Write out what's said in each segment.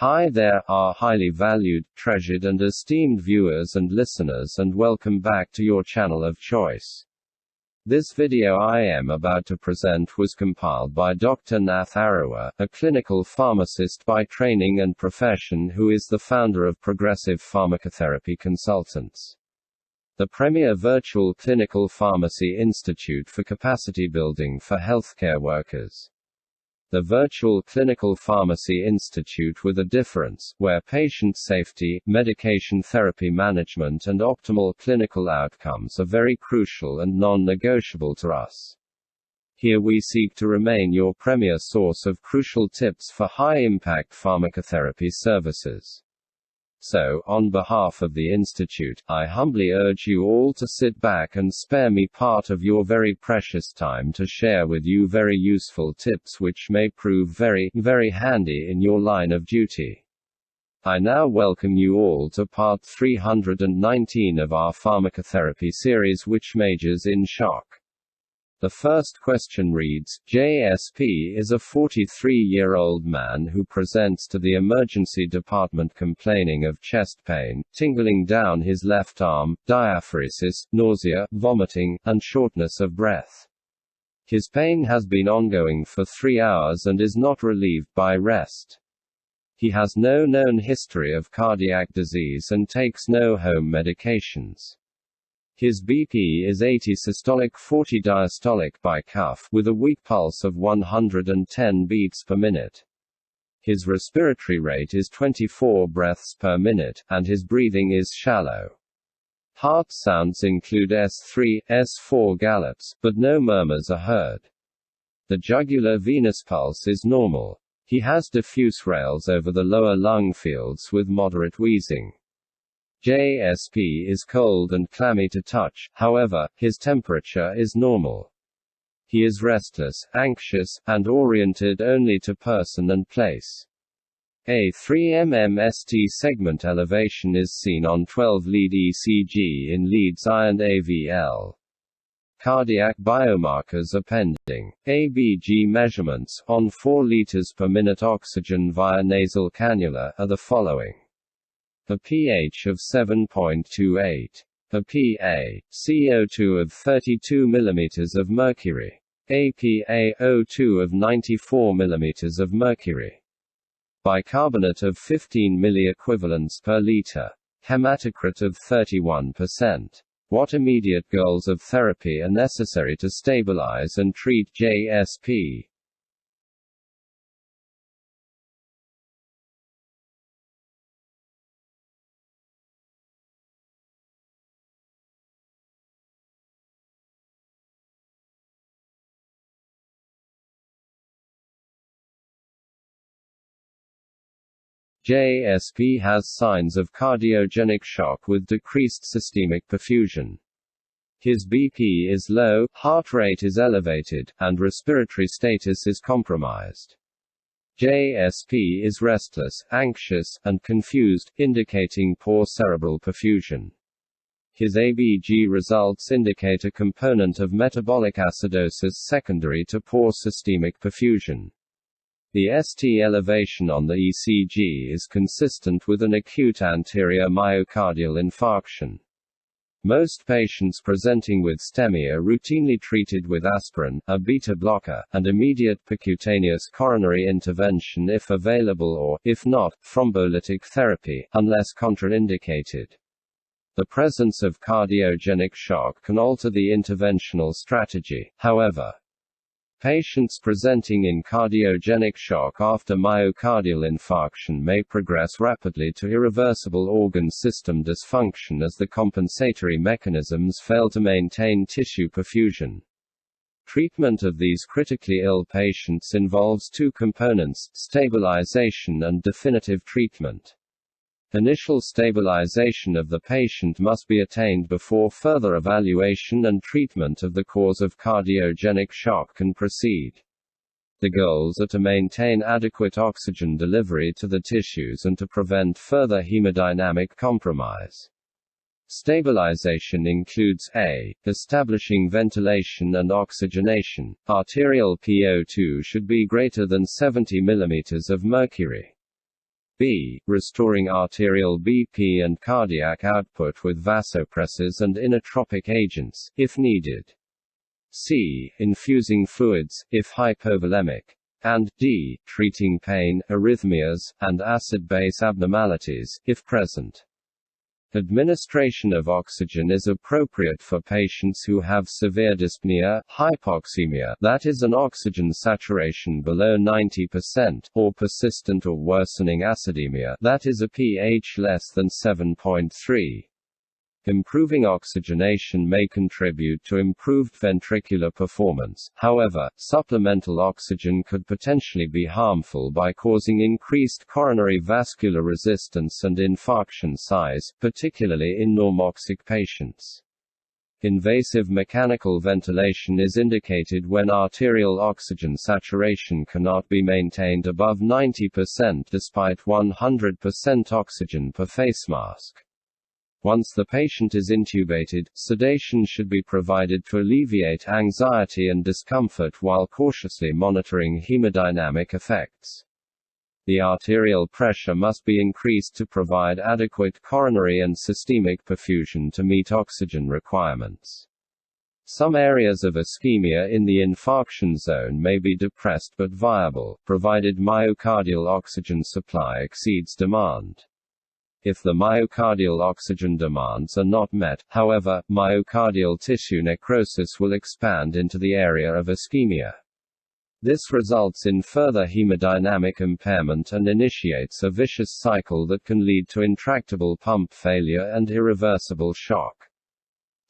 Hi there, our highly valued, treasured and esteemed viewers and listeners, and welcome back to your channel of choice. This video I am about to present was compiled by Dr. Nath Arawa, a clinical pharmacist by training and profession who is the founder of Progressive Pharmacotherapy Consultants, the premier virtual clinical pharmacy institute for capacity building for healthcare workers. The Virtual Clinical Pharmacy Institute with a difference, where patient safety, medication therapy management and optimal clinical outcomes are very crucial and non-negotiable to us. Here we seek to remain your premier source of crucial tips for high-impact pharmacotherapy services. So, on behalf of the Institute, I humbly urge you all to sit back and spare me part of your very precious time to share with you very useful tips which may prove very, very handy in your line of duty. I now welcome you all to part 319 of our pharmacotherapy series, which majors in shock. The first question reads, JSP is a 43-year-old man who presents to the emergency department complaining of chest pain, tingling down his left arm, diaphoresis, nausea, vomiting, and shortness of breath. His pain has been ongoing for 3 hours and is not relieved by rest. He has no known history of cardiac disease and takes no home medications. His BP is 80 systolic 40 diastolic by cuff, with a weak pulse of 110 beats per minute. His respiratory rate is 24 breaths per minute, and his breathing is shallow. Heart sounds include S3, S4 gallops, but no murmurs are heard. The jugular venous pulse is normal. He has diffuse rales over the lower lung fields with moderate wheezing. JSP is cold and clammy to touch, however, his temperature is normal. He is restless, anxious, and oriented only to person and place. A 3 mm ST segment elevation is seen on 12-lead ECG in leads I and AVL. Cardiac biomarkers are pending. ABG measurements, on 4 liters per minute oxygen via nasal cannula, are the following. A pH of 7.28. A Pa, CO2 of 32 mm of mercury. APA, O2 of 94 mm of mercury. Bicarbonate of 15 milliequivalents per liter. Hematocrit of 31%. What immediate goals of therapy are necessary to stabilize and treat JSP? JSP has signs of cardiogenic shock with decreased systemic perfusion. His BP is low, heart rate is elevated, and respiratory status is compromised. JSP is restless, anxious, and confused, indicating poor cerebral perfusion. His ABG results indicate a component of metabolic acidosis secondary to poor systemic perfusion. The ST elevation on the ECG is consistent with an acute anterior myocardial infarction. Most patients presenting with STEMI are routinely treated with aspirin, a beta blocker, and immediate percutaneous coronary intervention if available or, if not, thrombolytic therapy, unless contraindicated. The presence of cardiogenic shock can alter the interventional strategy, however. Patients presenting in cardiogenic shock after myocardial infarction may progress rapidly to irreversible organ system dysfunction as the compensatory mechanisms fail to maintain tissue perfusion. Treatment of these critically ill patients involves 2 components: stabilization and definitive treatment. Initial stabilization of the patient must be attained before further evaluation and treatment of the cause of cardiogenic shock can proceed. The goals are to maintain adequate oxygen delivery to the tissues and to prevent further hemodynamic compromise. Stabilization includes a. Establishing ventilation and oxygenation. Arterial PO2 should be greater than 70 mm of mercury. B. Restoring arterial BP and cardiac output with vasopressors and inotropic agents, if needed. C. Infusing fluids, if hypovolemic. And D. Treating pain, arrhythmias, and acid-base abnormalities, if present. Administration of oxygen is appropriate for patients who have severe dyspnea, hypoxemia, that is an oxygen saturation below 90%, or persistent or worsening acidemia, that is a pH less than 7.3. Improving oxygenation may contribute to improved ventricular performance. However, supplemental oxygen could potentially be harmful by causing increased coronary vascular resistance and infarction size, particularly in normoxic patients. Invasive mechanical ventilation is indicated when arterial oxygen saturation cannot be maintained above 90% despite 100% oxygen per face mask. Once the patient is intubated, sedation should be provided to alleviate anxiety and discomfort while cautiously monitoring hemodynamic effects. The arterial pressure must be increased to provide adequate coronary and systemic perfusion to meet oxygen requirements. Some areas of ischemia in the infarction zone may be depressed but viable, provided myocardial oxygen supply exceeds demand. If the myocardial oxygen demands are not met, however, myocardial tissue necrosis will expand into the area of ischemia. This results in further hemodynamic impairment and initiates a vicious cycle that can lead to intractable pump failure and irreversible shock.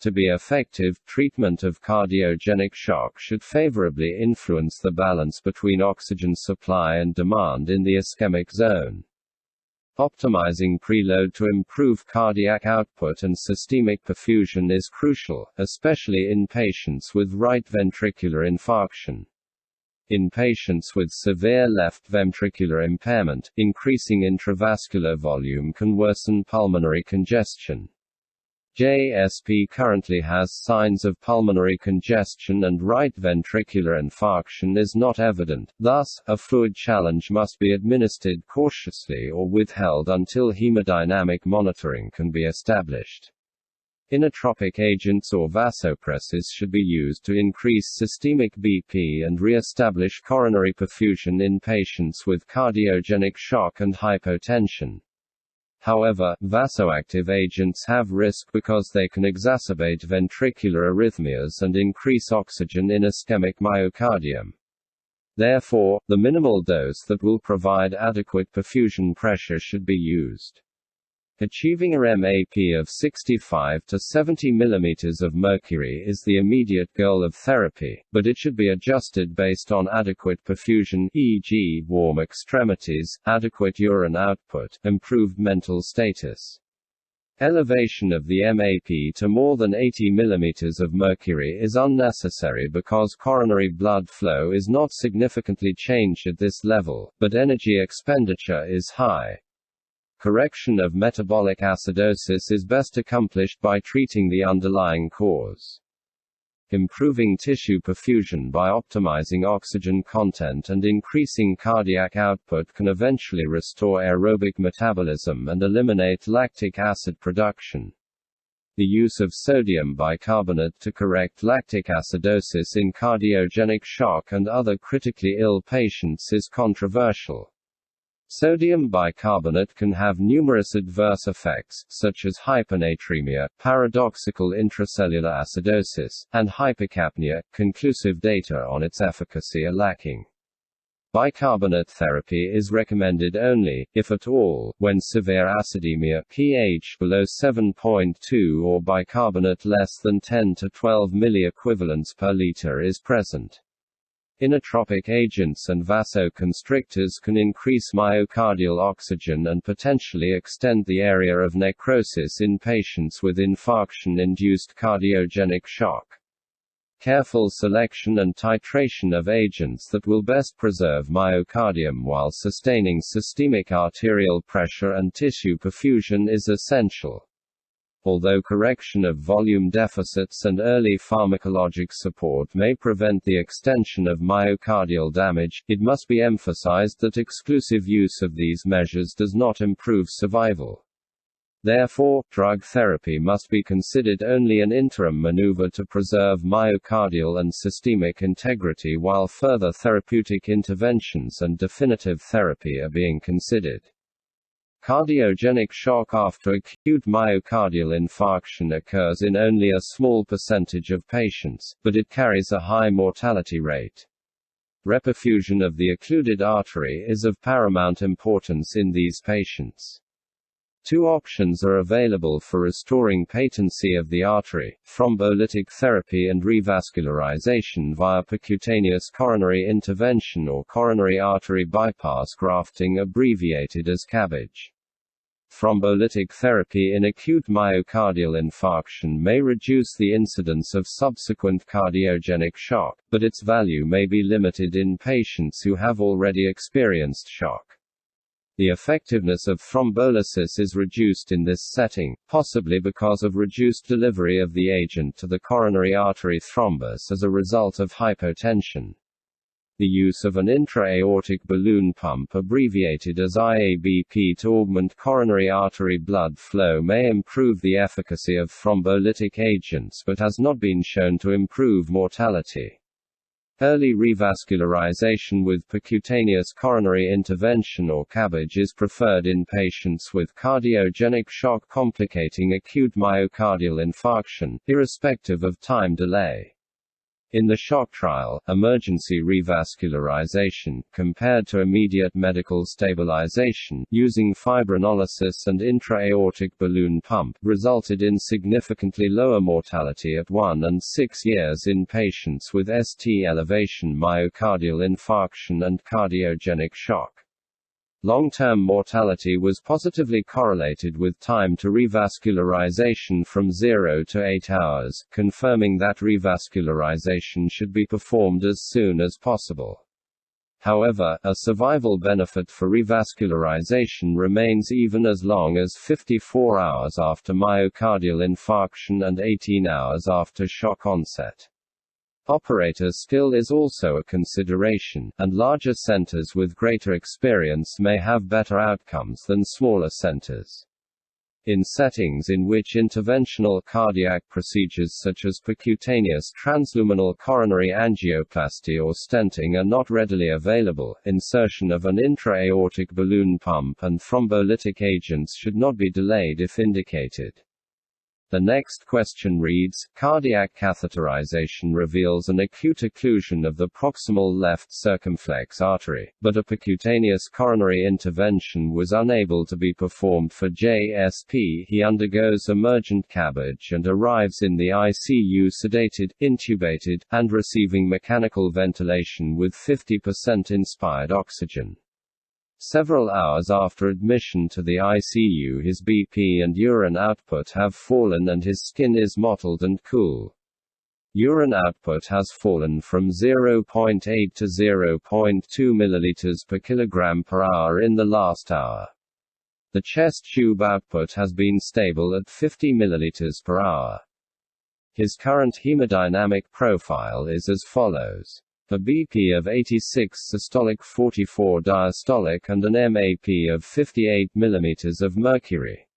To be effective, treatment of cardiogenic shock should favorably influence the balance between oxygen supply and demand in the ischemic zone. Optimizing preload to improve cardiac output and systemic perfusion is crucial, especially in patients with right ventricular infarction. In patients with severe left ventricular impairment, increasing intravascular volume can worsen pulmonary congestion. JSP currently has signs of pulmonary congestion and right ventricular infarction is not evident, thus, a fluid challenge must be administered cautiously or withheld until hemodynamic monitoring can be established. Inotropic agents or vasopressors should be used to increase systemic BP and re-establish coronary perfusion in patients with cardiogenic shock and hypotension. However, vasoactive agents have risk because they can exacerbate ventricular arrhythmias and increase oxygen in ischemic myocardium. Therefore, the minimal dose that will provide adequate perfusion pressure should be used. Achieving a MAP of 65 to 70 mm of mercury is the immediate goal of therapy, but it should be adjusted based on adequate perfusion, e.g., warm extremities, adequate urine output, improved mental status. Elevation of the MAP to more than 80 mm of mercury is unnecessary because coronary blood flow is not significantly changed at this level, but energy expenditure is high. Correction of metabolic acidosis is best accomplished by treating the underlying cause. Improving tissue perfusion by optimizing oxygen content and increasing cardiac output can eventually restore aerobic metabolism and eliminate lactic acid production. The use of sodium bicarbonate to correct lactic acidosis in cardiogenic shock and other critically ill patients is controversial. Sodium bicarbonate can have numerous adverse effects, such as hyponatremia, paradoxical intracellular acidosis, and hypercapnia. Conclusive data on its efficacy are lacking. Bicarbonate therapy is recommended only, if at all, when severe acidemia pH below 7.2 or bicarbonate less than 10 to 12 milliequivalents per liter is present. Inotropic agents and vasoconstrictors can increase myocardial oxygen and potentially extend the area of necrosis in patients with infarction-induced cardiogenic shock. Careful selection and titration of agents that will best preserve myocardium while sustaining systemic arterial pressure and tissue perfusion is essential. Although correction of volume deficits and early pharmacologic support may prevent the extension of myocardial damage, it must be emphasized that exclusive use of these measures does not improve survival. Therefore, drug therapy must be considered only an interim maneuver to preserve myocardial and systemic integrity while further therapeutic interventions and definitive therapy are being considered. Cardiogenic shock after acute myocardial infarction occurs in only a small percentage of patients, but it carries a high mortality rate. Reperfusion of the occluded artery is of paramount importance in these patients. Two options are available for restoring patency of the artery: thrombolytic therapy and revascularization via percutaneous coronary intervention or coronary artery bypass grafting, abbreviated as CABG. Thrombolytic therapy in acute myocardial infarction may reduce the incidence of subsequent cardiogenic shock, but its value may be limited in patients who have already experienced shock. The effectiveness of thrombolysis is reduced in this setting, possibly because of reduced delivery of the agent to the coronary artery thrombus as a result of hypotension. The use of an intra-aortic balloon pump, abbreviated as IABP, to augment coronary artery blood flow may improve the efficacy of thrombolytic agents but has not been shown to improve mortality. Early revascularization with percutaneous coronary intervention or CABG is preferred in patients with cardiogenic shock complicating acute myocardial infarction, irrespective of time delay. In the shock trial, emergency revascularization, compared to immediate medical stabilization, using fibrinolysis and intra-aortic balloon pump, resulted in significantly lower mortality at 1 and 6 years in patients with ST elevation myocardial infarction and cardiogenic shock. Long-term mortality was positively correlated with time to revascularization from 0 to 8 hours, confirming that revascularization should be performed as soon as possible. However, a survival benefit for revascularization remains even as long as 54 hours after myocardial infarction and 18 hours after shock onset. Operator skill is also a consideration, and larger centers with greater experience may have better outcomes than smaller centers. In settings in which interventional cardiac procedures such as percutaneous transluminal coronary angioplasty or stenting are not readily available, insertion of an intra-aortic balloon pump and thrombolytic agents should not be delayed if indicated. The next question reads, cardiac catheterization reveals an acute occlusion of the proximal left circumflex artery, but a percutaneous coronary intervention was unable to be performed for JSP. He undergoes emergent CABG and arrives in the ICU sedated, intubated, and receiving mechanical ventilation with 50% inspired oxygen. Several hours after admission to the ICU, his BP and urine output have fallen and his skin is mottled and cool. Urine output has fallen from 0.8 to 0.2 ml per kilogram per hour in the last hour. The chest tube output has been stable at 50 ml per hour. His current hemodynamic profile is as follows: a BP of 86 systolic, 44 diastolic, and an MAP of 58 mm of mercury.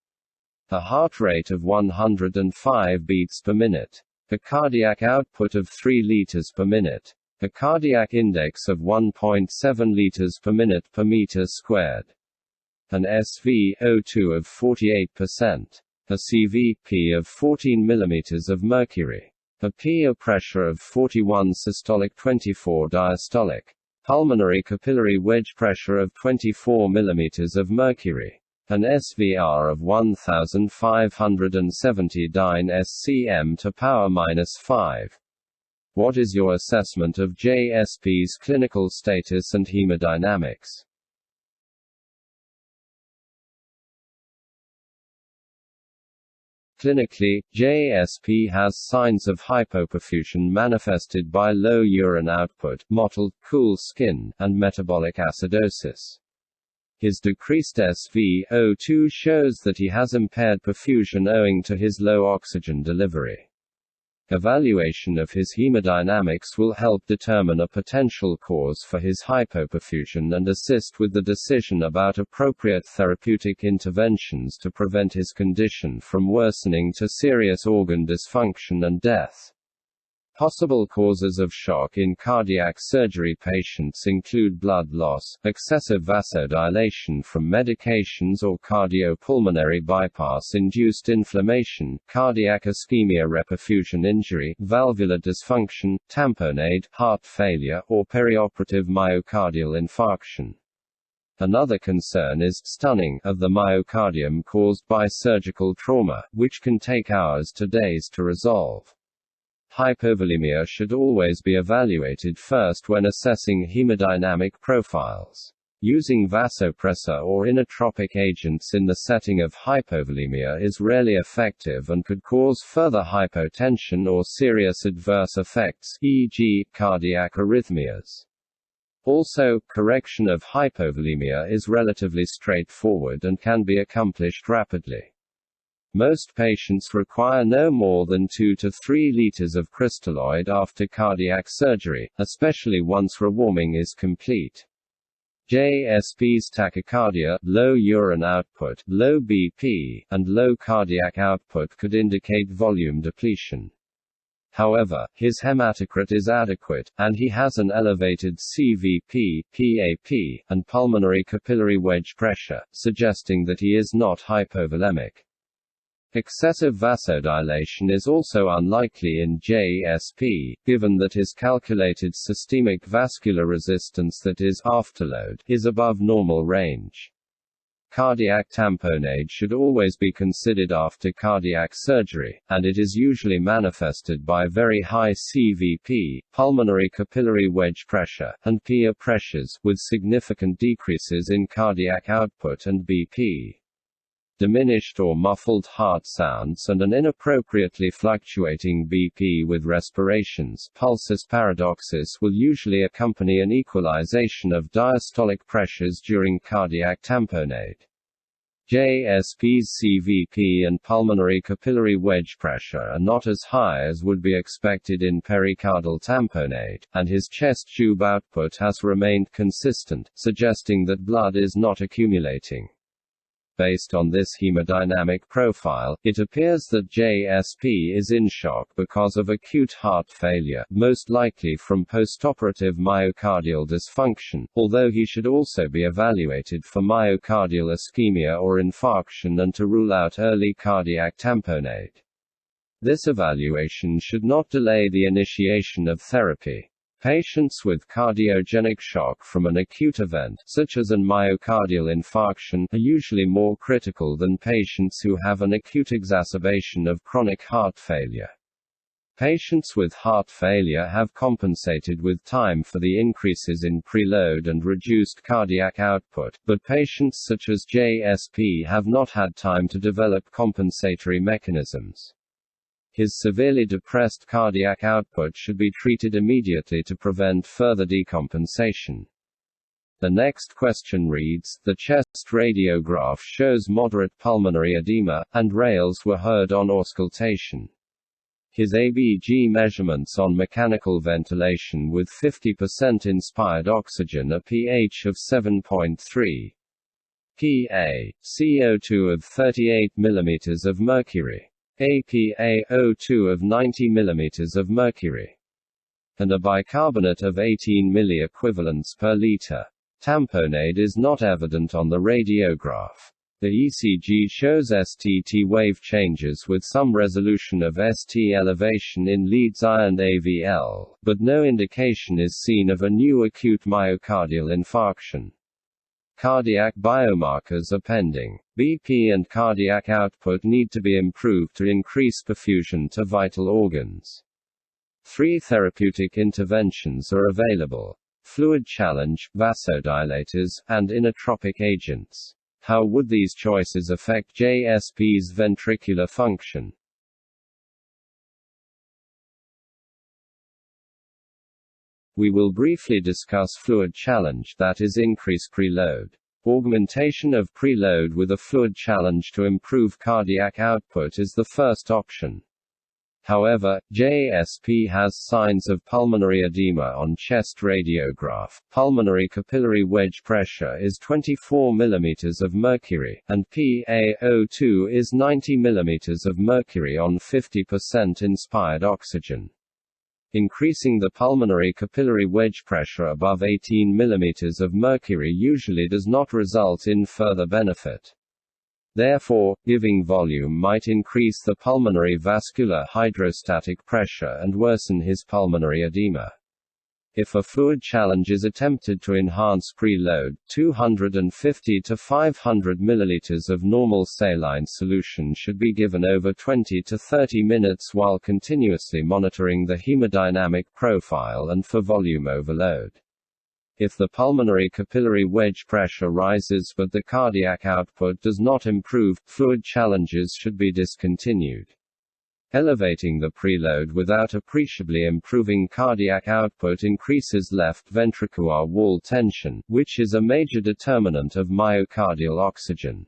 A heart rate of 105 beats per minute. A cardiac output of 3 liters per minute. A cardiac index of 1.7 liters per minute per meter squared. An SvO2 of 48%. A CVP of 14 mm of mercury. A PA pressure of 41 systolic, 24 diastolic. Pulmonary capillary wedge pressure of 24 mm of mercury. An SVR of 1570 dyne SCM to power -5. What is your assessment of JSP's clinical status and hemodynamics? Clinically, JSP has signs of hypoperfusion manifested by low urine output, mottled, cool skin, and metabolic acidosis. His decreased SvO2 shows that he has impaired perfusion owing to his low oxygen delivery. Evaluation of his hemodynamics will help determine a potential cause for his hypoperfusion and assist with the decision about appropriate therapeutic interventions to prevent his condition from worsening to serious organ dysfunction and death. Possible causes of shock in cardiac surgery patients include blood loss, excessive vasodilation from medications or cardiopulmonary bypass-induced inflammation, cardiac ischemia, reperfusion injury, valvular dysfunction, tamponade, heart failure, or perioperative myocardial infarction. Another concern is stunning of the myocardium caused by surgical trauma, which can take hours to days to resolve. Hypovolemia should always be evaluated first when assessing hemodynamic profiles. Using vasopressor or inotropic agents in the setting of hypovolemia is rarely effective and could cause further hypotension or serious adverse effects, e.g., cardiac arrhythmias. Also, correction of hypovolemia is relatively straightforward and can be accomplished rapidly. Most patients require no more than 2 to 3 liters of crystalloid after cardiac surgery, especially once rewarming is complete. JSP's tachycardia, low urine output, low BP, and low cardiac output could indicate volume depletion. However, his hematocrit is adequate, and he has an elevated CVP, PAP, and pulmonary capillary wedge pressure, suggesting that he is not hypovolemic. Excessive vasodilation is also unlikely in JSP, given that his calculated systemic vascular resistance, that is, afterload, is above normal range. Cardiac tamponade should always be considered after cardiac surgery, and it is usually manifested by very high CVP, pulmonary capillary wedge pressure, and PA pressures, with significant decreases in cardiac output and BP. Diminished or muffled heart sounds and an inappropriately fluctuating BP with respirations, pulsus paradoxus, will usually accompany an equalization of diastolic pressures during cardiac tamponade. JSP's CVP and pulmonary capillary wedge pressure are not as high as would be expected in pericardial tamponade, and his chest tube output has remained consistent, suggesting that blood is not accumulating. Based on this hemodynamic profile, it appears that JSP is in shock because of acute heart failure, most likely from postoperative myocardial dysfunction, although he should also be evaluated for myocardial ischemia or infarction and to rule out early cardiac tamponade. This evaluation should not delay the initiation of therapy. Patients with cardiogenic shock from an acute event, such as an myocardial infarction, are usually more critical than patients who have an acute exacerbation of chronic heart failure. Patients with heart failure have compensated with time for the increases in preload and reduced cardiac output, but patients such as JSP have not had time to develop compensatory mechanisms. His severely depressed cardiac output should be treated immediately to prevent further decompensation. The next question reads, the chest radiograph shows moderate pulmonary edema, and rails were heard on auscultation. His ABG measurements on mechanical ventilation with 50% inspired oxygen, a pH of 7.3. Pa. CO2 of 38 mm of mercury. APaO2 of 90 mm of mercury. And a bicarbonate of 18 milliequivalents per liter. Tamponade is not evident on the radiograph. The ECG shows STT wave changes with some resolution of ST elevation in leads I and AVL, but no indication is seen of a new acute myocardial infarction. Cardiac biomarkers are pending. BP and cardiac output need to be improved to increase perfusion to vital organs. 3 therapeutic interventions are available: fluid challenge, vasodilators, and inotropic agents. How would these choices affect JSP's ventricular function? We will briefly discuss fluid challenge, that is, increase preload. Augmentation of preload with a fluid challenge to improve cardiac output is the first option. However, JSP has signs of pulmonary edema on chest radiograph. Pulmonary capillary wedge pressure is 24 mm of mercury, and PaO2 is 90 mm of mercury on 50% inspired oxygen. Increasing the pulmonary capillary wedge pressure above 18 mm of mercury usually does not result in further benefit. Therefore, giving volume might increase the pulmonary vascular hydrostatic pressure and worsen his pulmonary edema. If a fluid challenge is attempted to enhance preload, 250 to 500 ml of normal saline solution should be given over 20 to 30 minutes while continuously monitoring the hemodynamic profile and for volume overload. If the pulmonary capillary wedge pressure rises but the cardiac output does not improve, fluid challenges should be discontinued. Elevating the preload without appreciably improving cardiac output increases left ventricular wall tension, which is a major determinant of myocardial oxygen.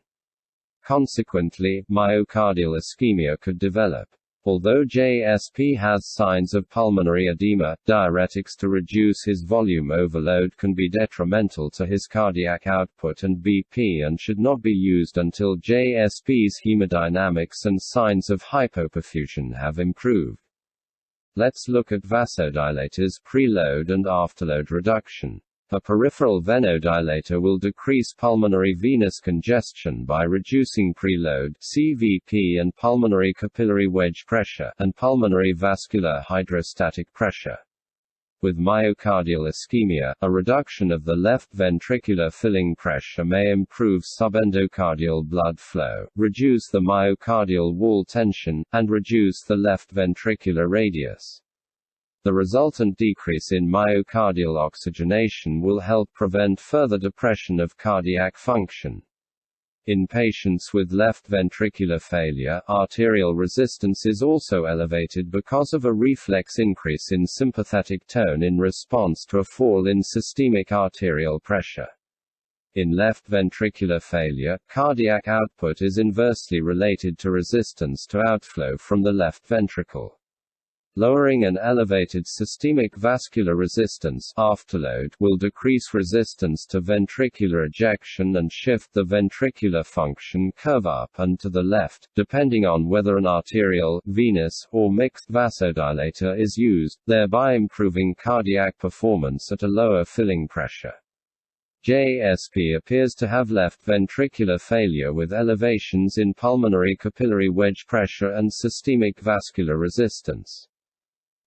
Consequently, myocardial ischemia could develop. Although JSP has signs of pulmonary edema, diuretics to reduce his volume overload can be detrimental to his cardiac output and BP and should not be used until JSP's hemodynamics and signs of hypoperfusion have improved. Let's look at vasodilators preload and afterload reduction. A peripheral venodilator will decrease pulmonary venous congestion by reducing preload (CVP) and pulmonary capillary wedge pressure and pulmonary vascular hydrostatic pressure. With myocardial ischemia, a reduction of the left ventricular filling pressure may improve subendocardial blood flow, reduce the myocardial wall tension, and reduce the left ventricular radius. The resultant decrease in myocardial oxygenation will help prevent further depression of cardiac function. In patients with left ventricular failure, arterial resistance is also elevated because of a reflex increase in sympathetic tone in response to a fall in systemic arterial pressure. In left ventricular failure, cardiac output is inversely related to resistance to outflow from the left ventricle. Lowering an elevated systemic vascular resistance afterload will decrease resistance to ventricular ejection and shift the ventricular function curve up and to the left, depending on whether an arterial, venous, or mixed vasodilator is used, thereby improving cardiac performance at a lower filling pressure. JSP appears to have left ventricular failure with elevations in pulmonary capillary wedge pressure and systemic vascular resistance.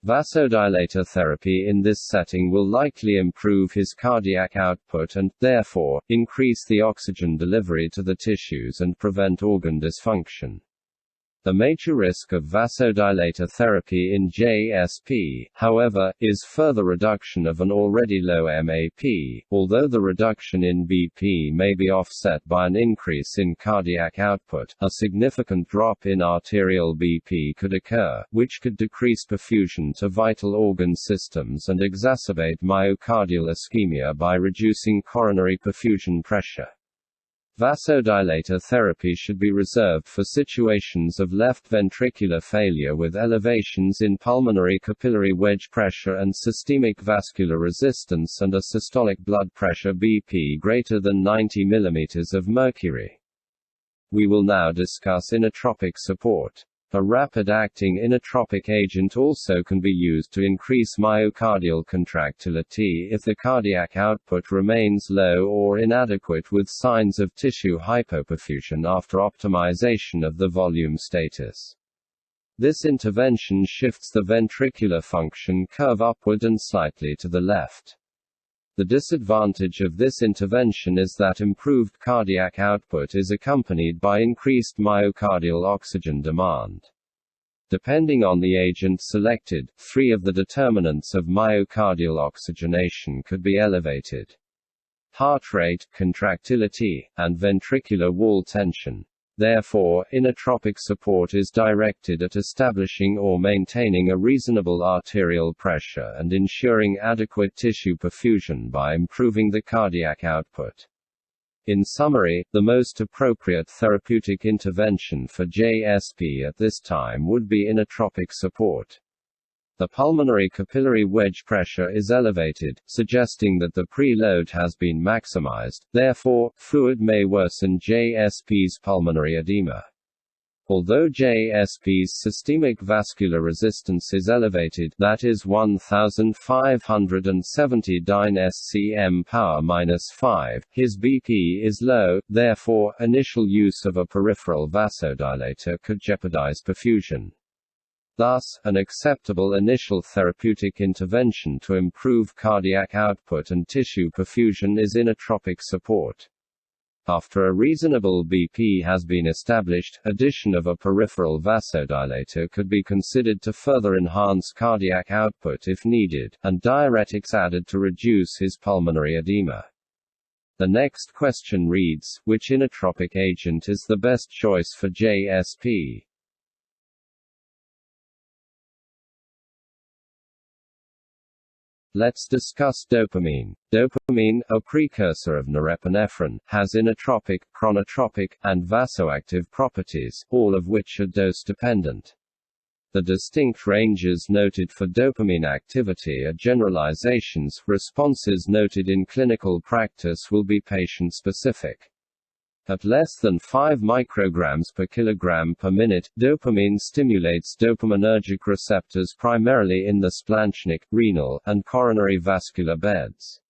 Vasodilator therapy in this setting will likely improve his cardiac output and, therefore, increase the oxygen delivery to the tissues and prevent organ dysfunction. The major risk of vasodilator therapy in JSP, however, is further reduction of an already low MAP, although the reduction in BP may be offset by an increase in cardiac output. A significant drop in arterial BP could occur, which could decrease perfusion to vital organ systems and exacerbate myocardial ischemia by reducing coronary perfusion pressure. Vasodilator therapy should be reserved for situations of left ventricular failure with elevations in pulmonary capillary wedge pressure and systemic vascular resistance and a systolic blood pressure BP greater than 90 mm of mercury. We will now discuss inotropic support. A rapid-acting inotropic agent also can be used to increase myocardial contractility if the cardiac output remains low or inadequate with signs of tissue hypoperfusion after optimization of the volume status. This intervention shifts the ventricular function curve upward and slightly to the left. The disadvantage of this intervention is that improved cardiac output is accompanied by increased myocardial oxygen demand. Depending on the agent selected, 3 of the determinants of myocardial oxygenation could be elevated: heart rate, contractility, and ventricular wall tension. Therefore, inotropic support is directed at establishing or maintaining a reasonable arterial pressure and ensuring adequate tissue perfusion by improving the cardiac output. In summary, the most appropriate therapeutic intervention for JSP at this time would be inotropic support. The pulmonary capillary wedge pressure is elevated, suggesting that the preload has been maximized, therefore, fluid may worsen JSP's pulmonary edema. Although JSP's systemic vascular resistance is elevated, that is 1570 dyne SCM ⁻⁵, his BP is low, therefore, initial use of a peripheral vasodilator could jeopardize perfusion. Thus, an acceptable initial therapeutic intervention to improve cardiac output and tissue perfusion is inotropic support. After a reasonable BP has been established, addition of a peripheral vasodilator could be considered to further enhance cardiac output if needed, and diuretics added to reduce his pulmonary edema. The next question reads, which inotropic agent is the best choice for JSP? Let's discuss dopamine. Dopamine, a precursor of norepinephrine, has inotropic, chronotropic, and vasoactive properties, all of which are dose-dependent. The distinct ranges noted for dopamine activity are generalizations. Responses noted in clinical practice will be patient-specific. At less than 5 micrograms per kilogram per minute, dopamine stimulates dopaminergic receptors primarily in the splanchnic, renal, and coronary vascular beds.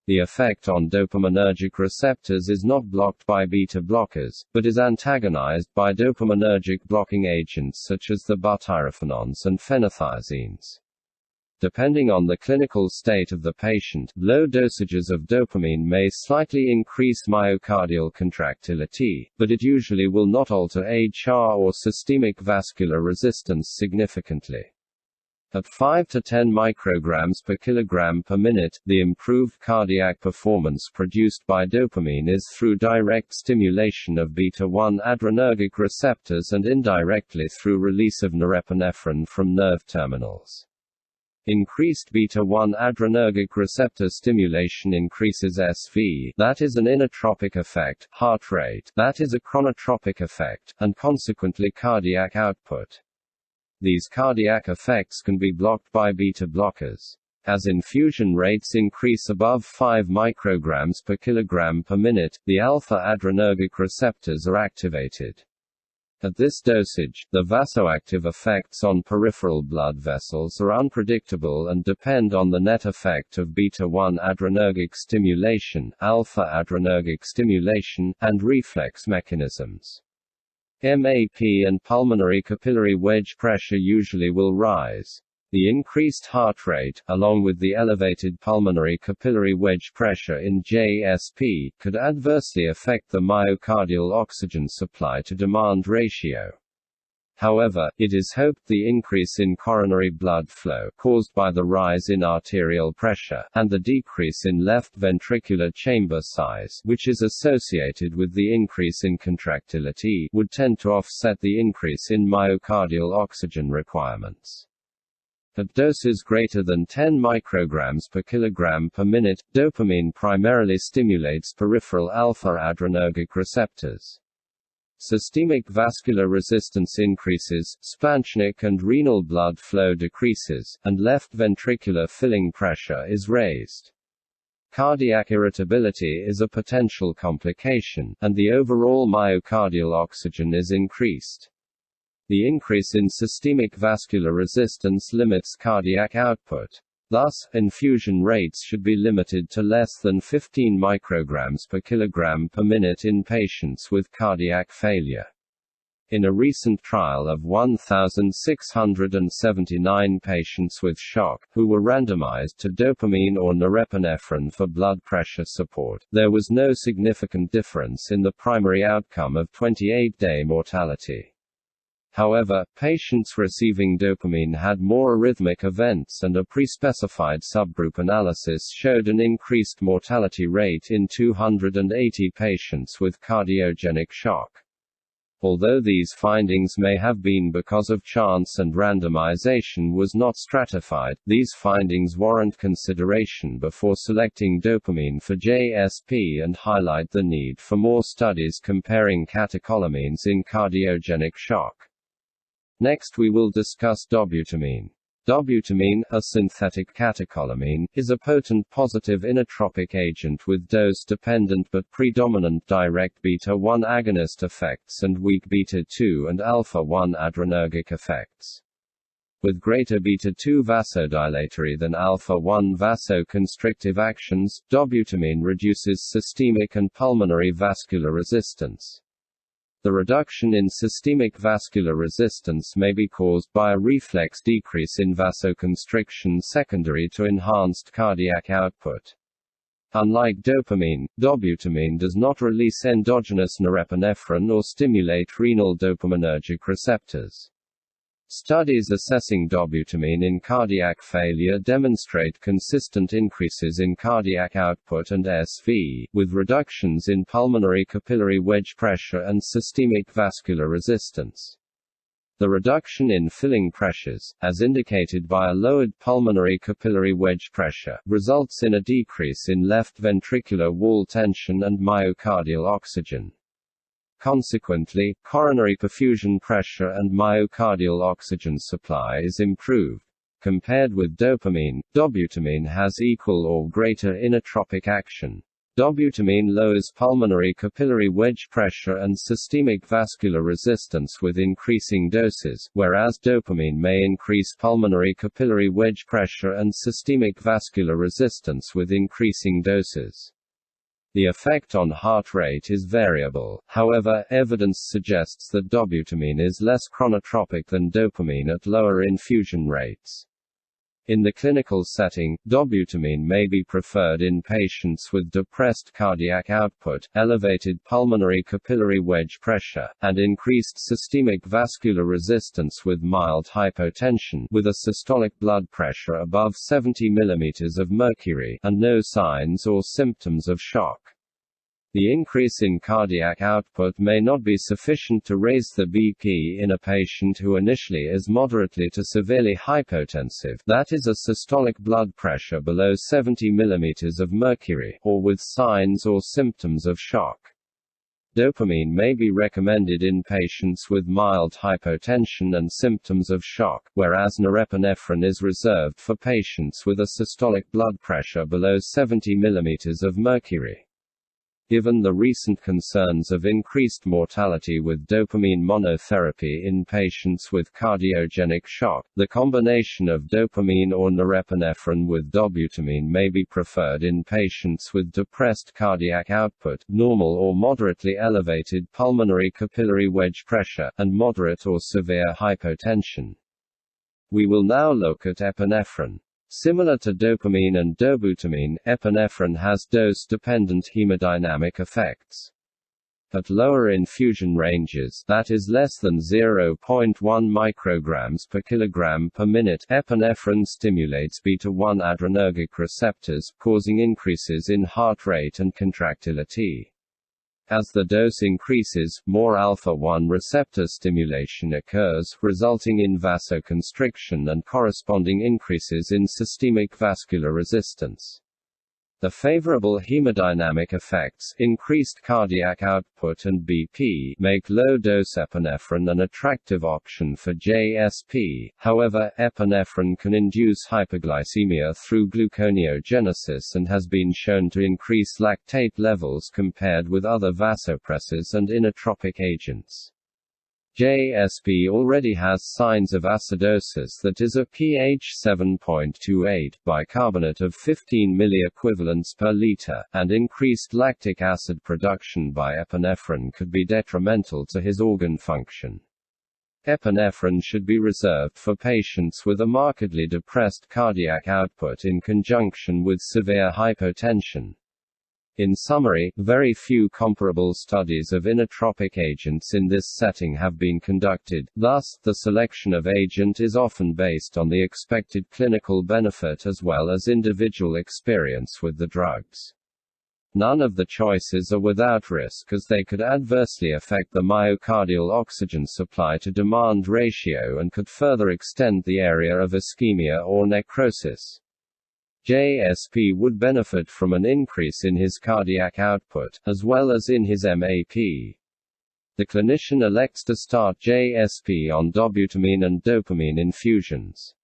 The effect on dopaminergic receptors is not blocked by beta blockers, but is antagonized by dopaminergic blocking agents such as the butyrophenones and phenothiazines. Depending on the clinical state of the patient, low dosages of dopamine may slightly increase myocardial contractility, but it usually will not alter HR or systemic vascular resistance significantly. At 5 to 10 micrograms per kilogram per minute, the improved cardiac performance produced by dopamine is through direct stimulation of beta-1 adrenergic receptors and indirectly through release of norepinephrine from nerve terminals. Increased beta-1 adrenergic receptor stimulation increases SV, that is an inotropic effect, heart rate, that is a chronotropic effect, and consequently cardiac output. These cardiac effects can be blocked by beta blockers. As infusion rates increase above 5 micrograms per kilogram per minute, the alpha adrenergic receptors are activated. At this dosage, the vasoactive effects on peripheral blood vessels are unpredictable and depend on the net effect of beta-1 adrenergic stimulation, alpha adrenergic stimulation, and reflex mechanisms. MAP and pulmonary capillary wedge pressure usually will rise. The increased heart rate, along with the elevated pulmonary capillary wedge pressure in JSP, could adversely affect the myocardial oxygen supply to demand ratio. However, it is hoped the increase in coronary blood flow, caused by the rise in arterial pressure, and the decrease in left ventricular chamber size, which is associated with the increase in contractility, would tend to offset the increase in myocardial oxygen requirements. At doses greater than 10 micrograms per kilogram per minute, dopamine primarily stimulates peripheral alpha adrenergic receptors. Systemic vascular resistance increases, splanchnic and renal blood flow decreases, and left ventricular filling pressure is raised. Cardiac irritability is a potential complication, and the overall myocardial oxygen is increased. The increase in systemic vascular resistance limits cardiac output. Thus, infusion rates should be limited to less than 15 micrograms per kilogram per minute in patients with cardiac failure. In a recent trial of 1,679 patients with shock, who were randomized to dopamine or norepinephrine for blood pressure support, there was no significant difference in the primary outcome of 28-day mortality. However, patients receiving dopamine had more arrhythmic events, and a pre-specified subgroup analysis showed an increased mortality rate in 280 patients with cardiogenic shock. Although these findings may have been because of chance and randomization was not stratified, these findings warrant consideration before selecting dopamine for JSP and highlight the need for more studies comparing catecholamines in cardiogenic shock. Next we will discuss dobutamine. Dobutamine, a synthetic catecholamine, is a potent positive inotropic agent with dose-dependent but predominant direct beta-1 agonist effects and weak beta-2 and alpha-1 adrenergic effects. With greater beta-2 vasodilatory than alpha-1 vasoconstrictive actions, dobutamine reduces systemic and pulmonary vascular resistance. The reduction in systemic vascular resistance may be caused by a reflex decrease in vasoconstriction secondary to enhanced cardiac output. Unlike dopamine, dobutamine does not release endogenous norepinephrine or stimulate renal dopaminergic receptors. Studies assessing dobutamine in cardiac failure demonstrate consistent increases in cardiac output and SV, with reductions in pulmonary capillary wedge pressure and systemic vascular resistance. The reduction in filling pressures, as indicated by a lowered pulmonary capillary wedge pressure, results in a decrease in left ventricular wall tension and myocardial oxygen. Consequently, coronary perfusion pressure and myocardial oxygen supply is improved. Compared with dopamine, dobutamine has equal or greater inotropic action. Dobutamine lowers pulmonary capillary wedge pressure and systemic vascular resistance with increasing doses, whereas dopamine may increase pulmonary capillary wedge pressure and systemic vascular resistance with increasing doses. The effect on heart rate is variable, however, evidence suggests that dobutamine is less chronotropic than dopamine at lower infusion rates. In the clinical setting, dobutamine may be preferred in patients with depressed cardiac output, elevated pulmonary capillary wedge pressure, and increased systemic vascular resistance with mild hypotension with a systolic blood pressure above 70 mm of mercury, and no signs or symptoms of shock. The increase in cardiac output may not be sufficient to raise the BP in a patient who initially is moderately to severely hypotensive, that is a systolic blood pressure below 70 mm of mercury, or with signs or symptoms of shock. Dopamine may be recommended in patients with mild hypotension and symptoms of shock, whereas norepinephrine is reserved for patients with a systolic blood pressure below 70 mm of mercury. Given the recent concerns of increased mortality with dopamine monotherapy in patients with cardiogenic shock, the combination of dopamine or norepinephrine with dobutamine may be preferred in patients with depressed cardiac output, normal or moderately elevated pulmonary capillary wedge pressure, and moderate or severe hypotension. We will now look at epinephrine. Similar to dopamine and dobutamine, epinephrine has dose-dependent hemodynamic effects. At lower infusion ranges, that is less than 0.1 micrograms per kilogram per minute, epinephrine stimulates beta-1 adrenergic receptors, causing increases in heart rate and contractility. As the dose increases, more alpha-1 receptor stimulation occurs, resulting in vasoconstriction and corresponding increases in systemic vascular resistance. The favorable hemodynamic effects, increased cardiac output and BP, make low-dose epinephrine an attractive option for JSP. However, epinephrine can induce hyperglycemia through gluconeogenesis and has been shown to increase lactate levels compared with other vasopressors and inotropic agents. JSP already has signs of acidosis, that is a pH 7.28, bicarbonate of 15 milliequivalents per liter, and increased lactic acid production by epinephrine could be detrimental to his organ function. Epinephrine should be reserved for patients with a markedly depressed cardiac output in conjunction with severe hypotension. In summary, very few comparable studies of inotropic agents in this setting have been conducted, thus, the selection of agent is often based on the expected clinical benefit as well as individual experience with the drugs. None of the choices are without risk, as they could adversely affect the myocardial oxygen supply to demand ratio and could further extend the area of ischemia or necrosis. JSP would benefit from an increase in his cardiac output, as well as in his MAP. The clinician elects to start JSP on dobutamine and dopamine infusions.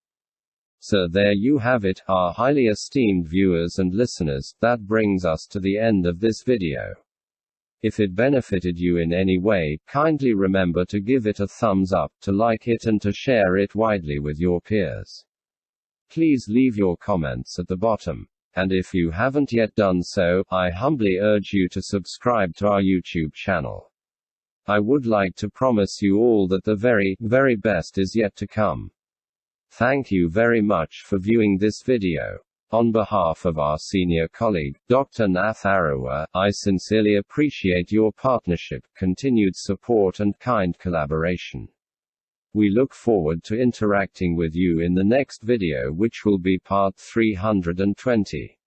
So there you have it, our highly esteemed viewers and listeners. That brings us to the end of this video. If it benefited you in any way, kindly remember to give it a thumbs up, to like it, and to share it widely with your peers. Please leave your comments at the bottom. And if you haven't yet done so, I humbly urge you to subscribe to our YouTube channel. I would like to promise you all that the very, very best is yet to come. Thank you very much for viewing this video. On behalf of our senior colleague, Dr. Nath Arawa, I sincerely appreciate your partnership, continued support and kind collaboration. We look forward to interacting with you in the next video, which will be part 320.